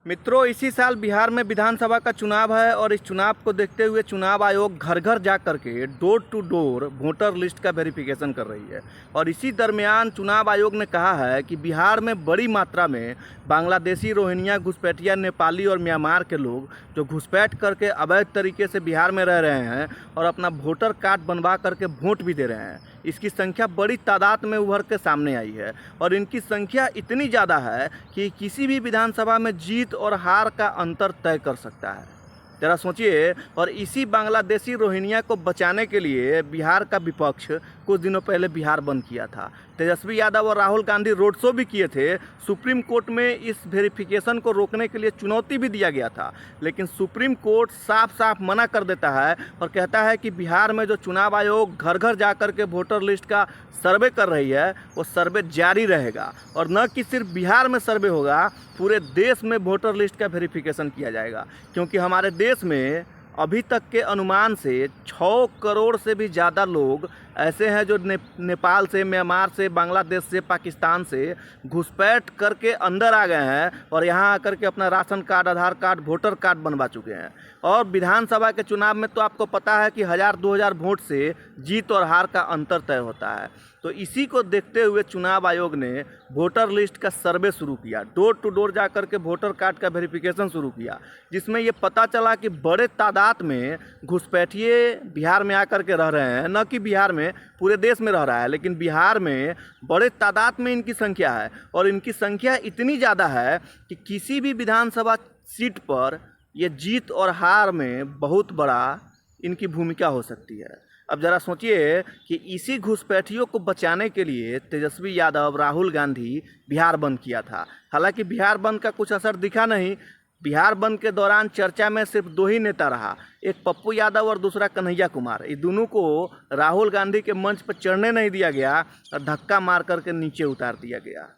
मित्रों, इसी साल बिहार में विधानसभा का चुनाव है और इस चुनाव को देखते हुए चुनाव आयोग घर घर जा करके door to door voter list का वेरिफिकेशन कर रही है। और इसी दरमियान चुनाव आयोग ने कहा है कि बिहार में बड़ी मात्रा में बांग्लादेशी, रोहिंग्या, घुसपैठिया, नेपाली और म्यांमार के लोग जो घुसपैठ करके अवैध तरीके से बिहार में रह रहे हैं और अपना वोटर कार्ड बनवा करके वोट भी दे रहे हैं, इसकी संख्या बड़ी तादाद में उभर के सामने आई है। और इनकी संख्या इतनी ज़्यादा है कि किसी भी विधानसभा में जीत और हार का अंतर तय कर सकता है। जरा सोचिए। और इसी बांग्लादेशी, रोहिंग्या को बचाने के लिए बिहार का विपक्ष कुछ दिनों पहले बिहार बंद किया था। तेजस्वी यादव और राहुल गांधी रोड शो भी किए थे। सुप्रीम कोर्ट में इस वेरिफिकेशन को रोकने के लिए चुनौती भी दिया गया था, लेकिन सुप्रीम कोर्ट साफ साफ मना कर देता है और कहता है कि बिहार में जो चुनाव आयोग घर घर जाकर के वोटर लिस्ट का सर्वे कर रही है वो सर्वे जारी रहेगा। और न कि सिर्फ बिहार में सर्वे होगा, पूरे देश में वोटर लिस्ट का वेरिफिकेशन किया जाएगा। क्योंकि हमारे देश में अभी तक के अनुमान से 6 करोड़ से भी ज़्यादा लोग ऐसे हैं जो नेपाल से, म्यांमार से, बांग्लादेश से, पाकिस्तान से घुसपैठ करके अंदर आ गए हैं और यहाँ आकर के अपना राशन कार्ड, आधार कार्ड, वोटर कार्ड बनवा चुके हैं। और विधानसभा के चुनाव में तो आपको पता है कि 1000-2000 वोट से जीत और हार का अंतर तय होता है। तो इसी को देखते हुए चुनाव आयोग ने वोटर लिस्ट का सर्वे शुरू किया, डोर टू डोर जाकर के वोटर कार्ड का वेरिफिकेशन शुरू किया, जिसमें ये पता चला कि बड़े तादाद में घुसपैठिए बिहार में आकर के रह रहे हैं। न कि बिहार में, पूरे देश में रह रहा है, लेकिन बिहार में बड़े तादाद में इनकी संख्या है। और इनकी संख्या इतनी ज़्यादा है कि किसी भी विधानसभा सीट पर ये जीत और हार में बहुत बड़ा इनकी भूमिका हो सकती है। अब ज़रा सोचिए कि इसी घुसपैठियों को बचाने के लिए तेजस्वी यादव, राहुल गांधी बिहार बंद किया था। हालांकि बिहार बंद का कुछ असर दिखा नहीं। बिहार बंद के दौरान चर्चा में सिर्फ 2 ही नेता रहा, एक पप्पू यादव और दूसरा कन्हैया कुमार। ये दोनों को राहुल गांधी के मंच पर चढ़ने नहीं दिया गया और धक्का मार करके नीचे उतार दिया गया।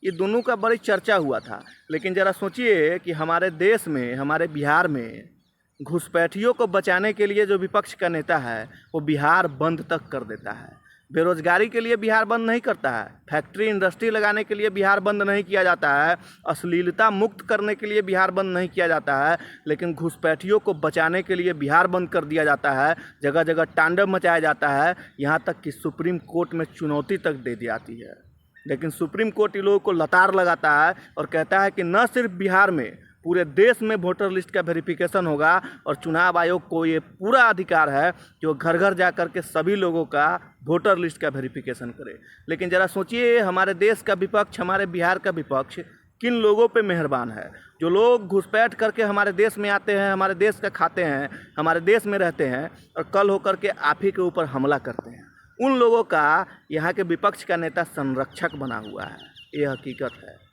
ये दोनों का बड़ी चर्चा हुआ था। लेकिन ज़रा सोचिए कि हमारे देश में, हमारे बिहार में घुसपैठियों को बचाने के लिए जो विपक्ष का नेता है वो बिहार बंद तक कर देता है। बेरोजगारी के लिए बिहार बंद नहीं करता है, फैक्ट्री इंडस्ट्री लगाने के लिए बिहार बंद नहीं किया जाता है, अश्लीलता मुक्त करने के लिए बिहार बंद नहीं किया जाता है, लेकिन घुसपैठियों को बचाने के लिए बिहार बंद कर दिया जाता है। जगह जगह तांडव मचाया जाता है, यहाँ तक कि सुप्रीम कोर्ट में चुनौती तक दे दी जाती है। लेकिन सुप्रीम कोर्ट इन लोगों को लताड़ लगाता है और कहता है कि न सिर्फ बिहार में, पूरे देश में वोटर लिस्ट का वेरिफिकेशन होगा। और चुनाव आयोग को ये पूरा अधिकार है कि वो घर घर जा कर के सभी लोगों का वोटर लिस्ट का वेरिफिकेशन करे। लेकिन ज़रा सोचिए, हमारे देश का विपक्ष, हमारे बिहार का विपक्ष किन लोगों पे मेहरबान है। जो लोग घुसपैठ करके हमारे देश में आते हैं, हमारे देश का खाते हैं, हमारे देश में रहते हैं और कल होकर के आप ही के ऊपर हमला करते हैं, उन लोगों का यहाँ के विपक्ष का नेता संरक्षक बना हुआ है। ये हकीकत है।